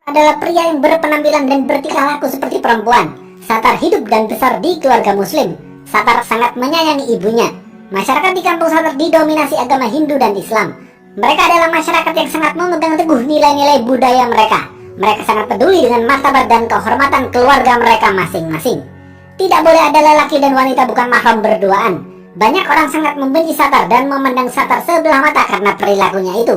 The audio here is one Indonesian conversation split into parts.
adalah pria yang berpenampilan dan bertingkah laku seperti perempuan. Satar hidup dan besar di keluarga muslim. Satar sangat menyayangi ibunya. Masyarakat di kampung Satar didominasi agama Hindu dan Islam. Mereka adalah masyarakat yang sangat memegang teguh nilai-nilai budaya mereka. Mereka sangat peduli dengan martabat dan kehormatan keluarga mereka masing-masing. Tidak boleh ada lelaki dan wanita bukan mahram berduaan. Banyak orang sangat membenci Satar dan memandang Satar sebelah mata karena perilakunya itu.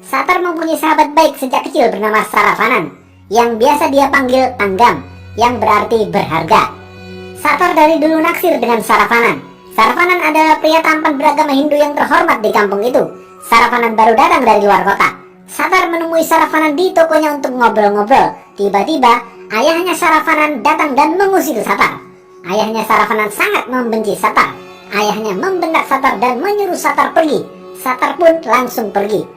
Satar mempunyai sahabat baik sejak kecil bernama Saravanan, yang biasa dia panggil Tanggam, yang berarti berharga. Satar dari dulu naksir dengan Saravanan. Saravanan adalah pria tampan beragama Hindu yang terhormat di kampung itu. Saravanan baru datang dari luar kota. Satar menemui Saravanan di tokonya untuk ngobrol-ngobrol. Tiba-tiba, ayahnya Saravanan datang dan mengusir Satar. Ayahnya Saravanan sangat membenci Satar. Ayahnya membentak Satar dan menyuruh Satar pergi. Satar pun langsung pergi.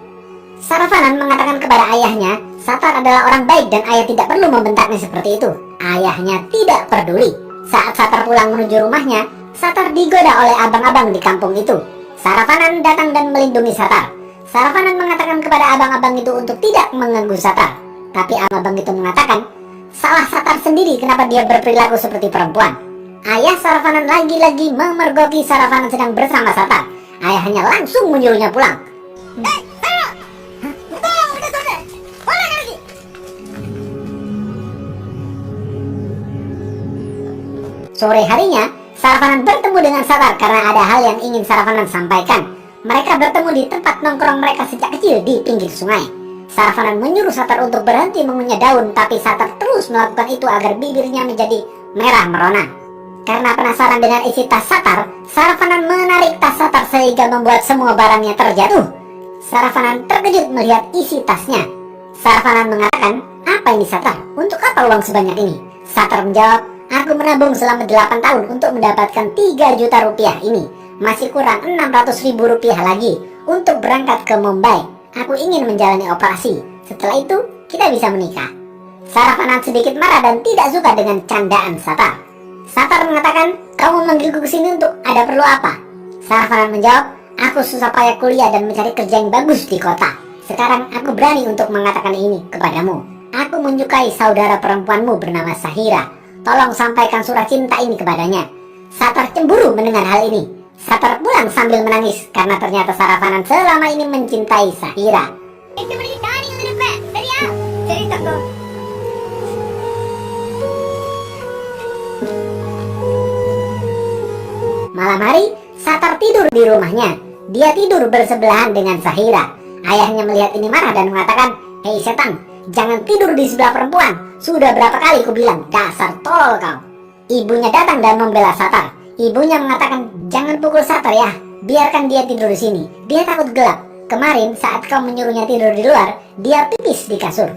Saravanan mengatakan kepada ayahnya, Satar adalah orang baik dan ayah tidak perlu membentaknya seperti itu. Ayahnya tidak peduli. Saat Satar pulang menuju rumahnya, Satar digoda oleh abang-abang di kampung itu. Saravanan datang dan melindungi Satar. Saravanan mengatakan kepada abang-abang itu untuk tidak mengganggu Satar. Tapi abang itu mengatakan, salah Satar sendiri kenapa dia berperilaku seperti perempuan. Ayah Saravanan lagi-lagi memergoki Saravanan sedang bersama Satar. Ayahnya langsung menyuruhnya pulang. Sore harinya, Saravanan bertemu dengan Satar karena ada hal yang ingin Saravanan sampaikan. Mereka bertemu di tempat nongkrong mereka sejak kecil di pinggir sungai. Saravanan menyuruh Satar untuk berhenti mengunyah daun, tapi Satar terus melakukan itu agar bibirnya menjadi merah merona. Karena penasaran dengan isi tas Satar, Saravanan menarik tas Satar sehingga membuat semua barangnya terjatuh. Saravanan terkejut melihat isi tasnya. Saravanan mengatakan, "Apa ini Satar? Untuk apa uang sebanyak ini?" Satar menjawab, "Aku menabung selama 8 tahun untuk mendapatkan 3 juta rupiah ini. Masih kurang 600 ribu rupiah lagi untuk berangkat ke Mumbai. Aku ingin menjalani operasi. Setelah itu, kita bisa menikah." Saravanan sedikit marah dan tidak suka dengan candaan Satar. Satar mengatakan, "Kamu memanggilku ke sini untuk ada perlu apa?" Saravanan menjawab, "Aku susah payah kuliah dan mencari kerja yang bagus di kota. Sekarang aku berani untuk mengatakan ini kepadamu. Aku menyukai saudara perempuanmu bernama Sahira. Tolong sampaikan surat cinta ini kepadanya." Satar cemburu mendengar hal ini. Satar pulang sambil menangis karena ternyata Saravanan selama ini mencintai Sahira. Malam hari, Satar tidur di rumahnya. Dia tidur bersebelahan dengan Sahira. Ayahnya melihat ini marah dan mengatakan, "Hei setan, jangan tidur di sebelah perempuan. Sudah berapa kali ku bilang, dasar tolol kau." Ibunya datang dan membela Satar. Ibunya mengatakan, "Jangan pukul Satar ya, biarkan dia tidur di sini. Dia takut gelap. Kemarin saat kau menyuruhnya tidur di luar, dia pipis di kasur."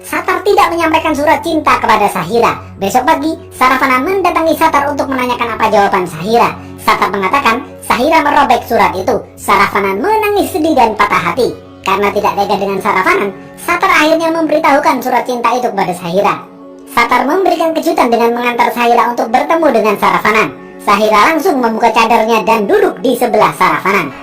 Satar tidak menyampaikan surat cinta kepada Sahira. Besok pagi, Saravanan mendatangi Satar untuk menanyakan apa jawaban Sahira. Satar mengatakan, Sahira merobek surat itu. Saravanan menangis sedih dan patah hati. Karena tidak tega dengan Saravanan, Satar akhirnya memberitahukan surat cinta itu kepada Sahira. Satar memberikan kejutan dengan mengantar Sahira untuk bertemu dengan Saravanan. Sahira langsung membuka cadarnya dan duduk di sebelah Saravanan.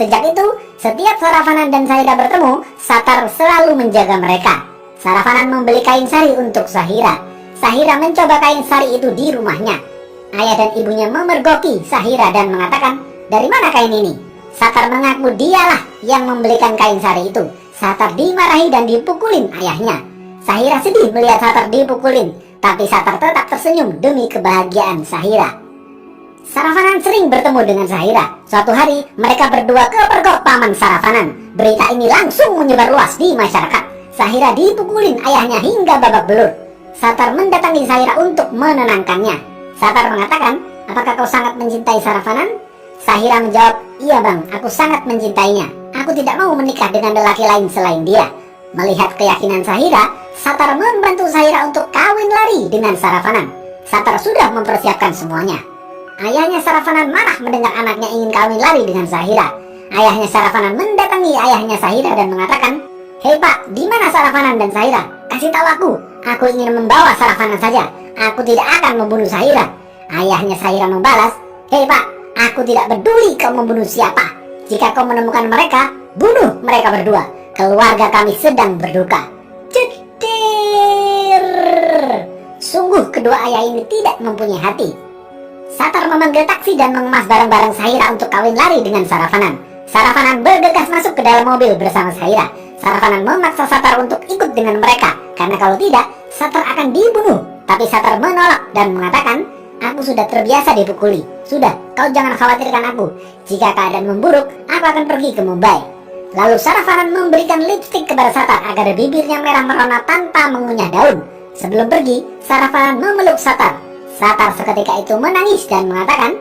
Sejak itu, setiap Saravanan dan Sahira bertemu, Satar selalu menjaga mereka. Saravanan membeli kain sari untuk Sahira. Sahira mencoba kain sari itu di rumahnya. Ayah dan ibunya memergoki Sahira dan mengatakan, "Dari mana kain ini?" Satar mengaku dialah yang membelikan kain sari itu. Satar dimarahi dan dipukulin ayahnya. Sahira sedih melihat Satar dipukulin, tapi Satar tetap tersenyum demi kebahagiaan Sahira. Saravanan sering bertemu dengan Sahira. Suatu hari, mereka berdua kepergok paman Saravanan. Berita ini langsung menyebar luas di masyarakat. Sahira dipukulin ayahnya hingga babak belur. Satar mendatangi Sahira untuk menenangkannya. Satar mengatakan, "Apakah kau sangat mencintai Saravanan?" Sahira menjawab, "Iya bang, aku sangat mencintainya. Aku tidak mau menikah dengan lelaki lain selain dia." Melihat keyakinan Sahira, Satar membantu Sahira untuk kawin lari dengan Saravanan. Satar sudah mempersiapkan semuanya. Ayahnya Saravanan marah mendengar anaknya ingin kawin lari dengan Sahira. Ayahnya Saravanan mendatangi ayahnya Sahira dan mengatakan, "Hei pak, di mana Saravanan dan Sahira? Kasih tahu aku ingin membawa Saravanan saja. Aku tidak akan membunuh Sahira." Ayahnya Syahira membalas, "Hei Pak, aku tidak peduli kau membunuh siapa. Jika kau menemukan mereka, bunuh mereka berdua. Keluarga kami sedang berduka." Cedir. Sungguh kedua ayah ini tidak mempunyai hati. Satar memanggil taksi dan mengemas barang-barang Syahira untuk kawin lari dengan Saravanan. Saravanan bergegas masuk ke dalam mobil bersama Syahira. Saravanan memaksa Satar untuk ikut dengan mereka, karena kalau tidak, Satar akan dibunuh. Tapi Satar menolak dan mengatakan, "Aku sudah terbiasa dipukuli. Sudah, kau jangan khawatirkan aku. Jika keadaan memburuk, aku akan pergi ke Mumbai." Lalu Saravanan memberikan lipstik kepada Satar agar bibirnya merah merona tanpa mengunyah daun. Sebelum pergi, Saravanan memeluk Satar. Satar seketika itu menangis dan mengatakan,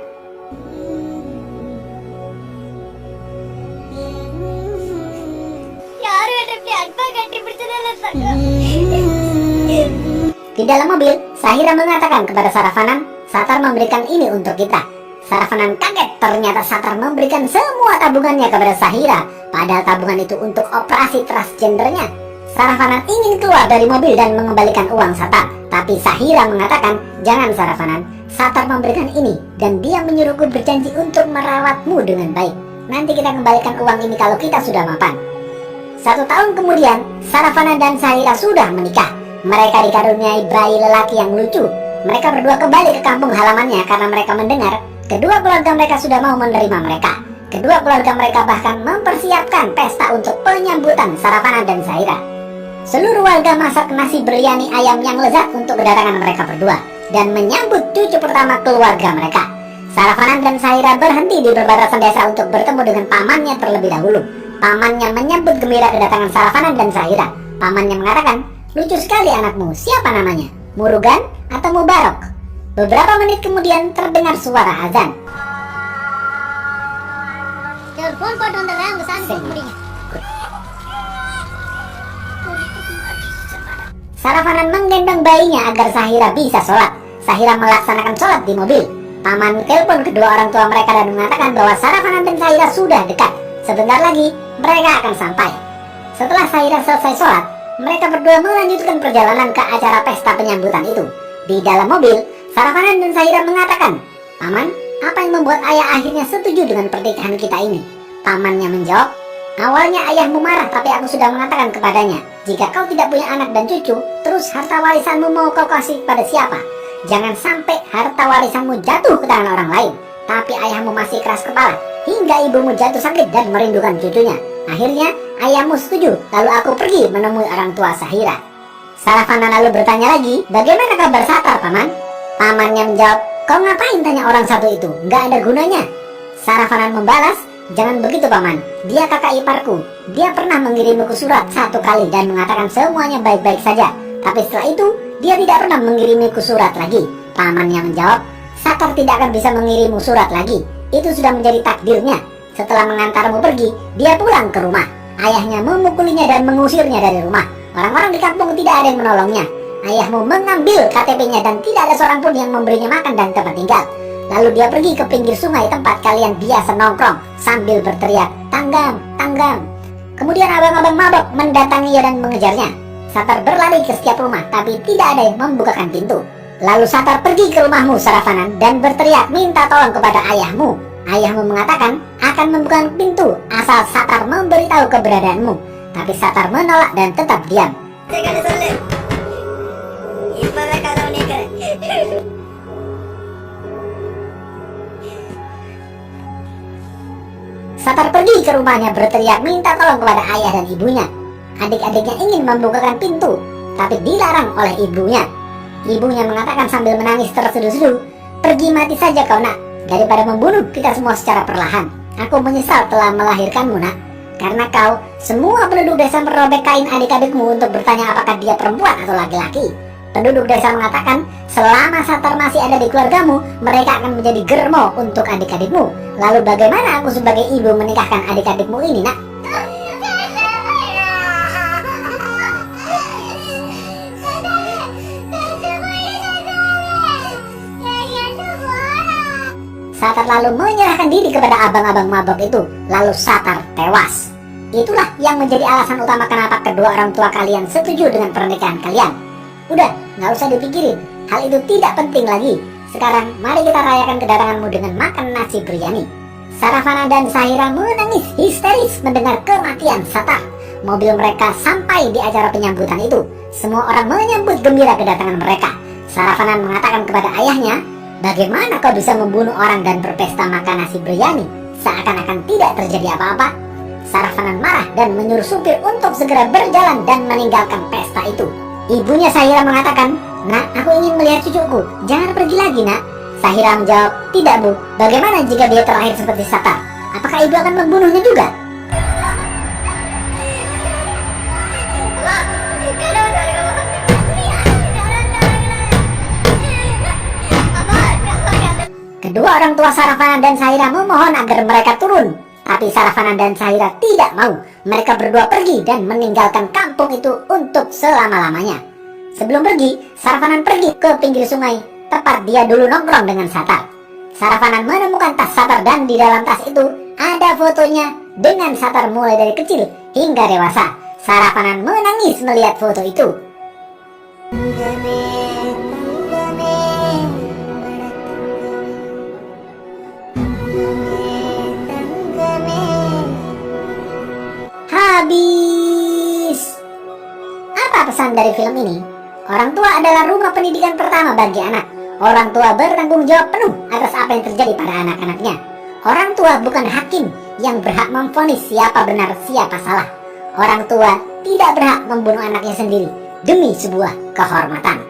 Di dalam mobil, Syahira mengatakan kepada Saravanan, "Satar memberikan ini untuk kita." Saravanan kaget, ternyata Satar memberikan semua tabungannya kepada Syahira, padahal tabungan itu untuk operasi transgendernya. Saravanan ingin keluar dari mobil dan mengembalikan uang Satar, tapi Syahira mengatakan, "Jangan Saravanan, Satar memberikan ini dan dia menyuruhku berjanji untuk merawatmu dengan baik. Nanti kita kembalikan uang ini kalau kita sudah mapan." 1 tahun kemudian, Saravanan dan Syahira sudah menikah. Mereka dikaruniai bayi lelaki yang lucu. Mereka berdua kembali ke kampung halamannya karena mereka mendengar kedua keluarga mereka sudah mau menerima mereka. Kedua keluarga mereka bahkan mempersiapkan pesta untuk penyambutan Saravanan dan Syahira. Seluruh warga masak nasi biryani ayam yang lezat untuk kedatangan mereka berdua dan menyambut cucu pertama keluarga mereka. Saravanan dan Syahira berhenti di perbatasan desa untuk bertemu dengan pamannya terlebih dahulu. Pamannya menyambut gembira kedatangan Saravanan dan Syahira. Pamannya mengatakan, "Lucu sekali anakmu, siapa namanya? Murugan atau Mubarok?" Beberapa menit kemudian terdengar suara azan. Saravanan menggendong bayinya agar Syahira bisa sholat. Syahira melaksanakan sholat di mobil. Paman telepon kedua orang tua mereka dan mengatakan bahwa Saravanan dan Syahira sudah dekat. Sebentar lagi mereka akan sampai. Setelah Syahira selesai sholat, mereka berdua melanjutkan perjalanan ke acara pesta penyambutan itu. Di dalam mobil, Saravanan dan Syahira mengatakan, "Paman, apa yang membuat ayah akhirnya setuju dengan pernikahan kita ini?" Pamannya menjawab, "Awalnya ayahmu marah, tapi aku sudah mengatakan kepadanya, jika kau tidak punya anak dan cucu, terus harta warisanmu mau kau kasih pada siapa? Jangan sampai harta warisanmu jatuh ke tangan orang lain." Tapi ayahmu masih keras kepala, hingga ibumu jatuh sakit dan merindukan cucunya. Akhirnya ayahmu setuju, lalu aku pergi menemui orang tua Syahira. Saravanan lalu bertanya lagi, "Bagaimana kabar Satar, Paman?" Pamannya menjawab, "Kau ngapain tanya orang satu itu? Nggak ada gunanya." Saravanan membalas, "Jangan begitu Paman, dia kakak iparku. Dia pernah mengirimiku surat 1 kali dan mengatakan semuanya baik-baik saja. Tapi setelah itu, dia tidak pernah mengirimiku surat lagi." Pamannya menjawab, "Satar tidak akan bisa mengirimu surat lagi. Itu sudah menjadi takdirnya. Setelah mengantarmu pergi, dia pulang ke rumah. Ayahnya memukulinya dan mengusirnya dari rumah. Orang-orang di kampung tidak ada yang menolongnya. Ayahmu mengambil KTP-nya dan tidak ada seorang pun yang memberinya makan dan tempat tinggal. Lalu dia pergi ke pinggir sungai tempat kalian biasa nongkrong sambil berteriak, 'Tanggam, tanggam.' Kemudian abang-abang mabok mendatanginya dan mengejarnya. Satar berlari ke setiap rumah, tapi tidak ada yang membukakan pintu. Lalu Satar pergi ke rumahmu Saravanan dan berteriak minta tolong kepada ayahmu. Ayahmu mengatakan akan membuka pintu asal Satar memberitahu keberadaanmu. Tapi Satar menolak dan tetap diam. Satar pergi ke rumahnya berteriak minta tolong kepada ayah dan ibunya. Adik-adiknya ingin membukakan pintu, tapi dilarang oleh ibunya. Ibunya mengatakan sambil menangis terseduh-seduh, "Pergi mati saja kau nak, daripada membunuh kita semua secara perlahan. Aku menyesal telah melahirkanmu nak. Karena kau, semua penduduk desa merobek kain adik-adikmu untuk bertanya apakah dia perempuan atau laki-laki. Penduduk desa mengatakan, selama Satar masih ada di keluargamu, mereka akan menjadi germo untuk adik-adikmu. Lalu bagaimana aku sebagai ibu menikahkan adik-adikmu ini nak?" Satar lalu menyerahkan diri kepada abang-abang mabok itu. Lalu Satar tewas. Itulah yang menjadi alasan utama kenapa kedua orang tua kalian setuju dengan pernikahan kalian. Udah, nggak usah dipikirin. Hal itu tidak penting lagi. Sekarang mari kita rayakan kedatanganmu dengan makan nasi biryani. Saravana dan Sahira menangis histeris mendengar kematian Satar. Mobil mereka sampai di acara penyambutan itu. Semua orang menyambut gembira kedatangan mereka. Saravana mengatakan kepada ayahnya, "Bagaimana kau bisa membunuh orang dan berpesta makan nasi biryani seakan-akan tidak terjadi apa-apa?" Saravana marah dan menyuruh supir untuk segera berjalan dan meninggalkan pesta itu. Ibunya Sahira mengatakan, "Nak, aku ingin melihat cucuku. Jangan pergi lagi, nak." Sahira menjawab, "Tidak, Bu. Bagaimana jika dia terlahir seperti Satar? Apakah ibu akan membunuhnya juga?" Kedua orang tua Saravana dan Sahira memohon agar mereka turun. Tapi Saravana dan Sahira tidak mau. Mereka berdua pergi dan meninggalkan kampung itu untuk selama-lamanya. Sebelum pergi, Saravana pergi ke pinggir sungai, tempat dia dulu nongkrong dengan Satar. Saravana menemukan tas Satar dan di dalam tas itu ada fotonya dengan Satar mulai dari kecil hingga dewasa. Saravana menangis melihat foto itu. Habis. Apa pesan dari film ini? Orang tua adalah rumah pendidikan pertama bagi anak. Orang tua bertanggung jawab penuh atas apa yang terjadi pada anak-anaknya. Orang tua bukan hakim yang berhak memvonis siapa benar siapa salah. Orang tua tidak berhak membunuh anaknya sendiri demi sebuah kehormatan.